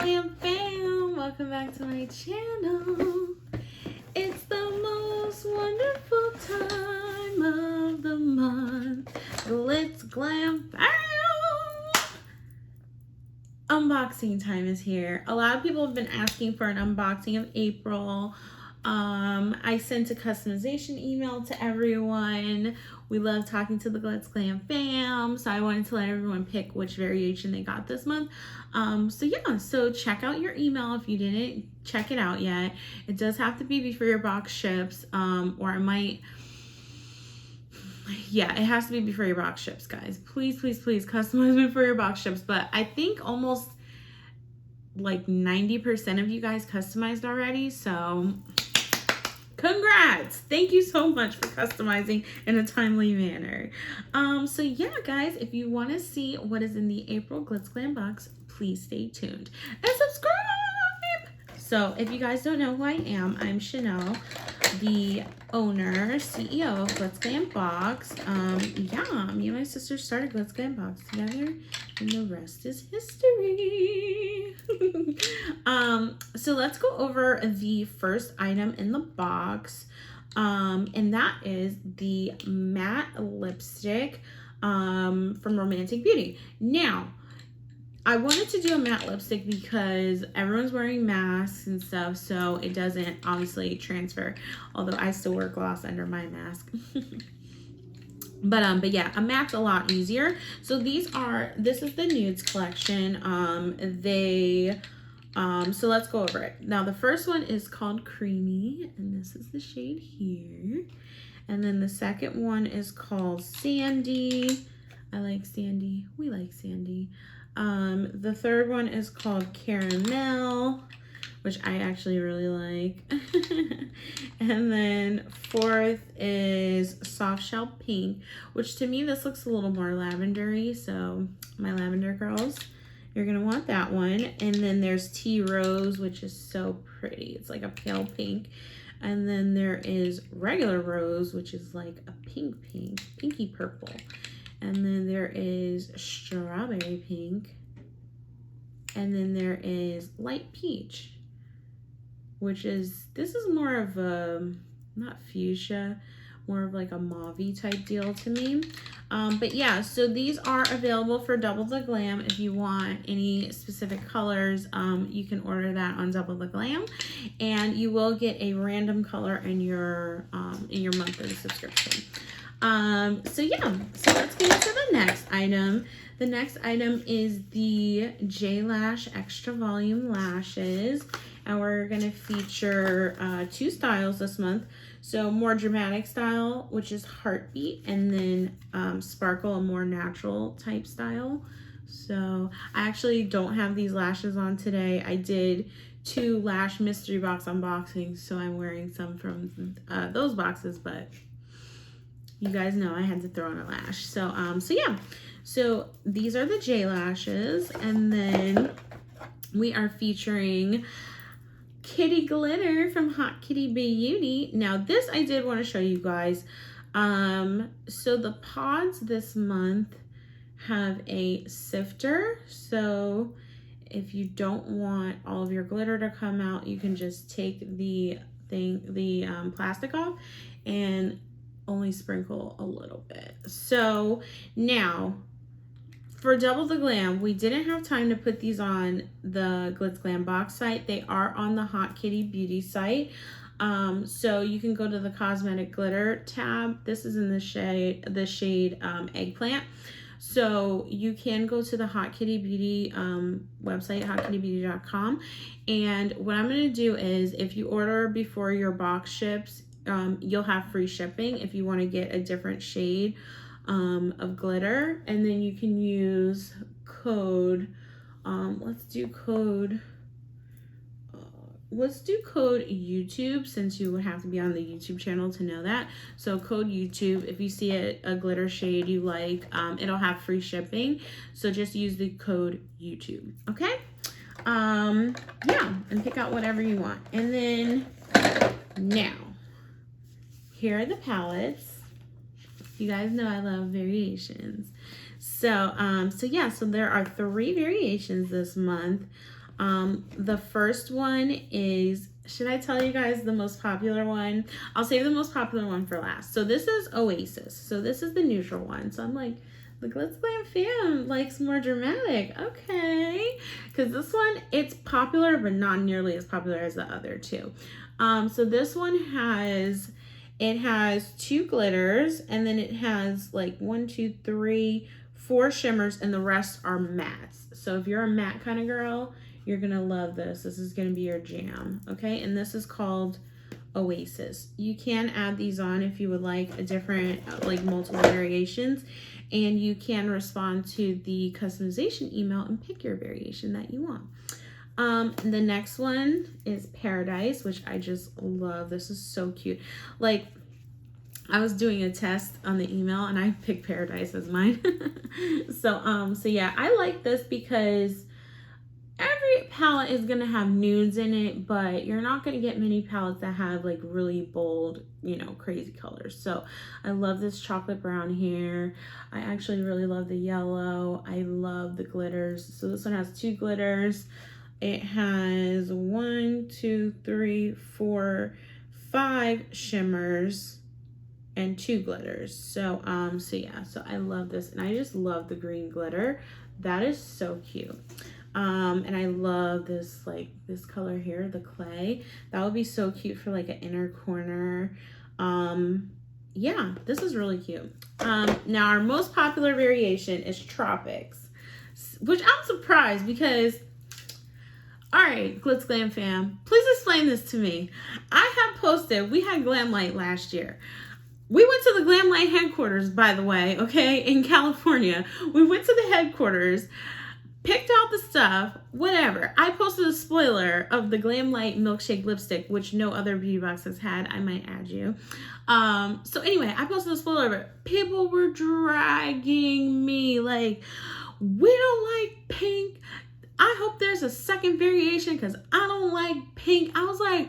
Glam Fam! Welcome back to my channel. It's the most wonderful time of the month. Glitz Glam Fam! Unboxing time is here. A lot of people have been asking for an unboxing of April. I sent a customization email to everyone. We love talking to the Glitz Glam fam, so I wanted to let everyone pick which variation they got this month. So check out your email if you didn't check it out yet. It does have to be before your box ships, or it might, yeah, it has to be before your box ships, guys. Please, please, please customize before your box ships. But I think almost like 90% of you guys customized already, so congrats! Thank you so much for customizing in a timely manner. So yeah, guys, if you want to see what is in the April Glitz Glam box, please stay tuned and subscribe. So if you guys don't know who I am, I'm Chanelle, the owner, CEO of Glitz GLAMFIX. Yeah, me and my sister started Glitz GLAMFIX together, and the rest is history. So let's go over the first item in the box, and that is the matte lipstick from Romantic Beauty. Now, I wanted to do a matte lipstick because everyone's wearing masks and stuff, so it doesn't obviously transfer, although I still wear gloss under my mask. But yeah, a matte's a lot easier. So this is the nudes collection. So let's go over it. Now the first one is called Creamy, and this is the shade here. And then the second one is called Sandy. I like Sandy. We like Sandy. The third one is called Caramel, which I actually really like. And then fourth is Soft Shell Pink, which to me this looks a little more lavendery, so my lavender girls, you're gonna want that one. And then there's Tea Rose, which is so pretty. It's like a pale pink. And then there is Regular Rose, which is like a pinky purple. And then there is Strawberry Pink. And then there is Light Peach, which is, this is more of a, not fuchsia, more of like a mauve-y type deal to me. But yeah, so these are available for Double the Glam. If you want any specific colors, you can order that on Double the Glam, and you will get a random color in your monthly subscription. So yeah, so let's get into the next item. The next item is the J Lash Extra Volume Lashes, and we're gonna feature two styles this month. So more dramatic style, which is Heartbeat, and then Sparkle, a more natural type style. So I actually don't have these lashes on today. I did 2 lash mystery box unboxings, so I'm wearing some from those boxes, but you guys know I had to throw on a lash. So yeah, so these are the J lashes, and then we are featuring Kitty Glitter from Hot Kitty Beauty. Now this I did want to show you guys. So the pods this month have a sifter, so if you don't want all of your glitter to come out, you can just take the plastic off and only sprinkle a little bit. So now for Double the Glam, we didn't have time to put these on the Glitz Glam box site. They are on the Hot Kitty Beauty site. So you can go to the cosmetic glitter tab. This is in the shade Eggplant. So you can go to the Hot Kitty Beauty website, hotkittybeauty.com. And what I'm gonna do is, if you order before your box ships, you'll have free shipping if you want to get a different shade of glitter, and then you can use code, let's do code YouTube, since you would have to be on the YouTube channel to know that. So code YouTube, if you see a glitter shade you like, it'll have free shipping, so just use the code YouTube, okay? Yeah, and pick out whatever you want. And then now, here are the palettes. You guys know I love variations. So yeah, so there are 3 variations this month. The first one is, should I tell you guys the most popular one? I'll save the most popular one for last. So this is Oasis. So this is the neutral one. So I'm like, the Glitz Glam fam likes more dramatic. Okay. Because this one, it's popular, but not nearly as popular as the other two. So this one has, it has 2 glitters, and then it has like 1, 2, 3, 4 shimmers, and the rest are mattes. So if you're a matte kind of girl, you're gonna love this. This is gonna be your jam, okay? And this is called Oasis. You can add these on if you would like a different, like multiple variations, and you can respond to the customization email and pick your variation that you want. The next one is Paradise, which I just love. This is so cute. Like, I was doing a test on the email and I picked Paradise as mine. So yeah, I like this because every palette is gonna have nudes in it, but you're not gonna get many palettes that have like really bold, you know, crazy colors. So I love this chocolate brown here. I actually really love the yellow. I love the glitters. So this one has 2 glitters. It has 1, 2, 3, 4, 5 shimmers and 2 glitters. So yeah, so I love this, and I just love the green glitter. That is so cute. And I love this, like this color here, the clay. That would be so cute for like an inner corner. Yeah, this is really cute. Now our most popular variation is Tropics, which I'm surprised because, all right, Glitz Glam fam, please explain this to me. I have posted, we had Glam Light last year. We went to the Glam Light headquarters, by the way, okay, in California. We went to the headquarters, picked out the stuff, whatever. I posted a spoiler of the Glam Light Milkshake Lipstick, which no other beauty box has had. I might add you. So anyway, I posted a spoiler, but people were dragging me like, we don't like pink. I hope there's a second variation because I don't like pink. I was like,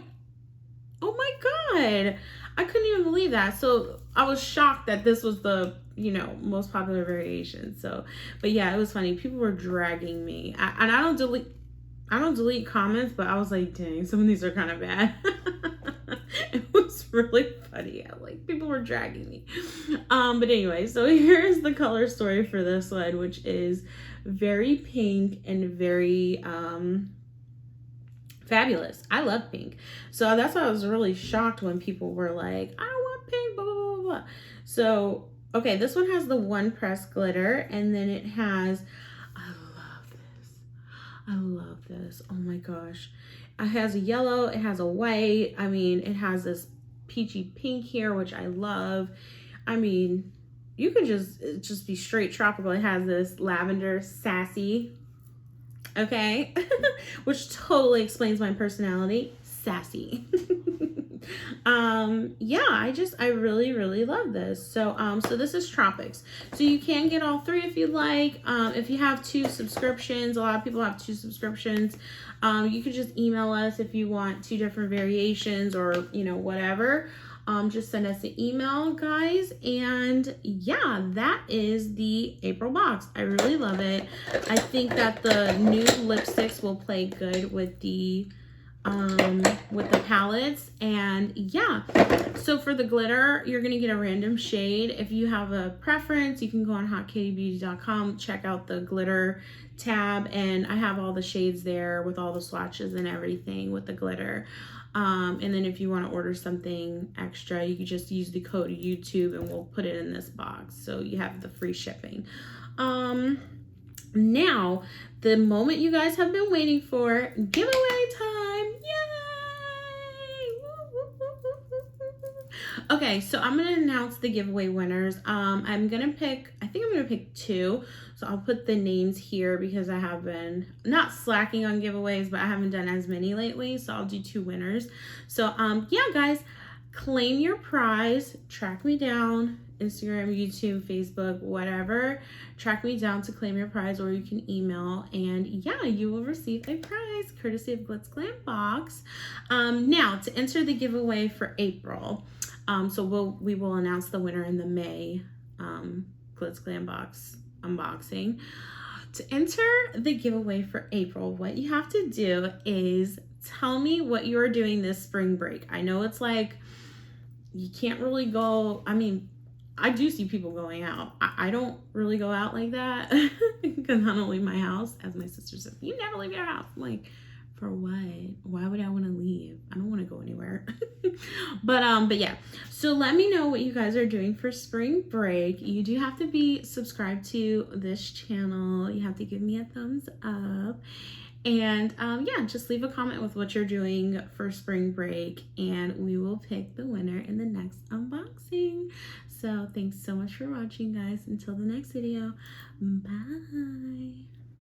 oh my God. I couldn't even believe that. So I was shocked that this was the, you know, most popular variation. So, but yeah, it was funny. People were dragging me. And I don't delete comments, but I was like, dang, some of these are kind of bad. It was really funny. Like, people were dragging me. But anyway, so here's the color story for this one, which is very pink and very fabulous. I love pink. So that's why I was really shocked when people were like, I want pink, blah, blah, blah, blah. So, okay, this one has the 1 press glitter, and then it has, I love this. Oh my gosh. It has a yellow, it has a white. I mean, it has this peachy pink here, which I love. I mean, you could just be straight tropical. It has this lavender sassy, okay, which totally explains my personality, sassy. Yeah, I really love this. So so this is Tropics. So you can get all 3 if you like. If you have 2 subscriptions, a lot of people have 2 subscriptions. You could just email us if you want 2 different variations, or you know, whatever. Just send us an email, guys. And yeah, that is the April box. I really love it. I think that the new lipsticks will play good with the palettes. And yeah, so for the glitter, you're gonna get a random shade. If you have a preference, you can go on hotkittybeauty.com, check out the glitter tab, and I have all the shades there with all the swatches and everything with the glitter. And then if you want to order something extra, you can just use the code YouTube and we'll put it in this box, so you have the free shipping. Now, the moment you guys have been waiting for, giveaway time. Yay! Okay, so I'm gonna announce the giveaway winners. I think I'm gonna pick 2. So I'll put the names here because I have been not slacking on giveaways, but I haven't done as many lately. So I'll do 2 winners. So yeah, guys, claim your prize. Track me down, Instagram, YouTube, Facebook, whatever. Track me down to claim your prize, or you can email, and yeah, you will receive a prize courtesy of GLITZGLAMBOX. Now to enter the giveaway for April, so we will announce the winner in the May GLITZGLAMBOX unboxing. To enter the giveaway for April, what you have to do is tell me what you're doing this spring break. I know it's like you can't really go. I mean, I do see people going out. I don't really go out like that because I don't leave my house. As my sister said, you never leave your house. I'm like, for what? Why would I want to leave? I don't want to go anywhere. but yeah. So let me know what you guys are doing for spring break. You do have to be subscribed to this channel. You have to give me a thumbs up. And yeah, just leave a comment with what you're doing for spring break, and we will pick the winner in the next unboxing. So thanks so much for watching, guys. Until the next video, bye.